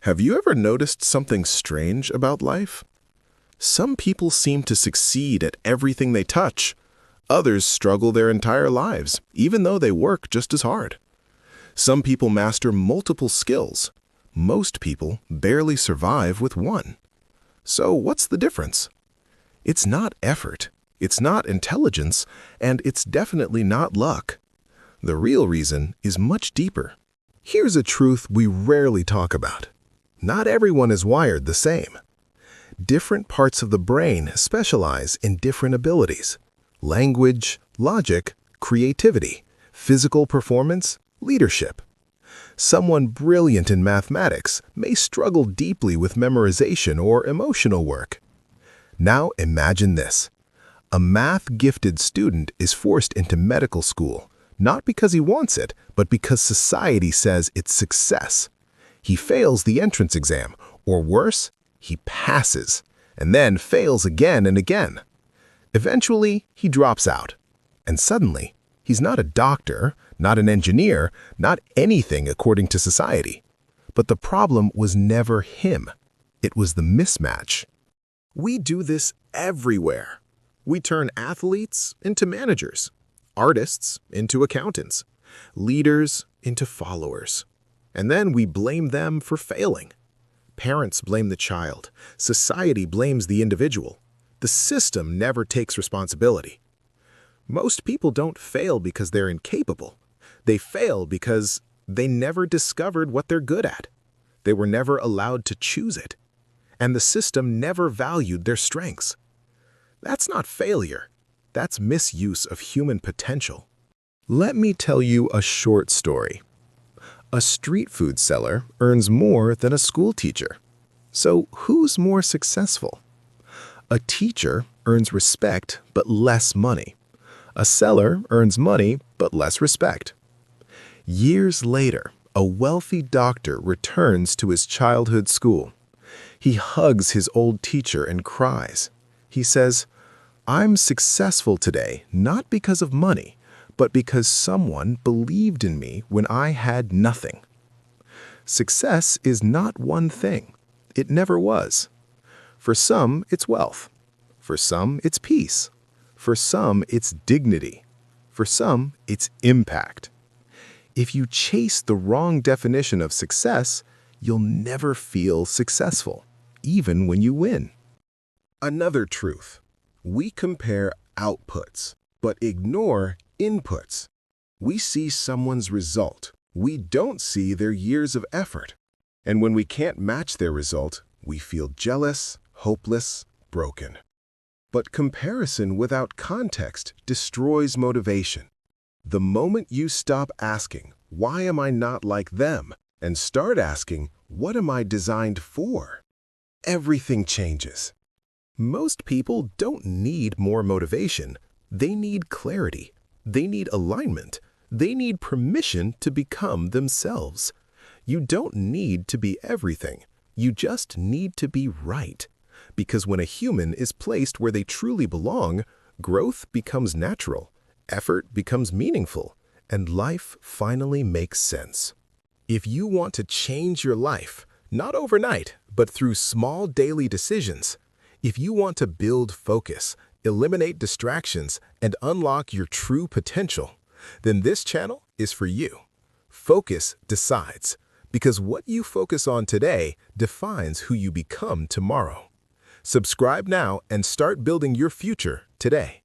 Have you ever noticed something strange about life? Some people seem to succeed at everything they touch. Others struggle their entire lives, even though they work just as hard. Some people master multiple skills. Most people barely survive with one. So what's the difference? It's not effort, it's not intelligence, and it's definitely not luck. The real reason is much deeper. Here's a truth we rarely talk about. Not everyone is wired the same. Different parts of the brain specialize in different abilities. Language, logic, creativity, physical performance, leadership. Someone brilliant in mathematics may struggle deeply with memorization or emotional work. Now imagine this. A math-gifted student is forced into medical school, not because he wants it, but because society says it's success. He fails the entrance exam, or worse, he passes, and then fails again and again. Eventually, he drops out, and suddenly, he's not a doctor, not an engineer, not anything according to society. But the problem was never him. It was the mismatch. We do this everywhere. We turn athletes into managers, artists into accountants, leaders into followers. And then we blame them for failing. Parents blame the child. Society blames the individual. The system never takes responsibility. Most people don't fail because they're incapable. They fail because they never discovered what they're good at. They were never allowed to choose it. And the system never valued their strengths. That's not failure. That's misuse of human potential. Let me tell you a short story. A street food seller earns more than a school teacher. So who's more successful? A teacher earns respect but less money. A seller earns money but less respect. Years later, a wealthy doctor returns to his childhood school. He hugs his old teacher and cries. He says, "I'm successful today not because of money, but because someone believed in me when I had nothing." Success is not one thing. It never was. For some, it's wealth. For some, it's peace. For some, it's dignity. For some, it's impact. If you chase the wrong definition of success, you'll never feel successful, even when you win. Another truth. We compare outputs, but ignore inputs. We see someone's result. We don't see their years of effort. And when we can't match their result, we feel jealous, hopeless, broken. But comparison without context destroys motivation. The moment you stop asking, "Why am I not like them?" and start asking, "What am I designed for?" everything changes. Most people don't need more motivation. They need clarity. They need alignment. They need permission to become themselves. You don't need to be everything. You just need to be right. Because when a human is placed where they truly belong, growth becomes natural, effort becomes meaningful, and life finally makes sense. If you want to change your life, not overnight, but through small daily decisions, if you want to build focus, eliminate distractions, and unlock your true potential, then this channel is for you. Focus decides, because what you focus on today defines who you become tomorrow. Subscribe now and start building your future today.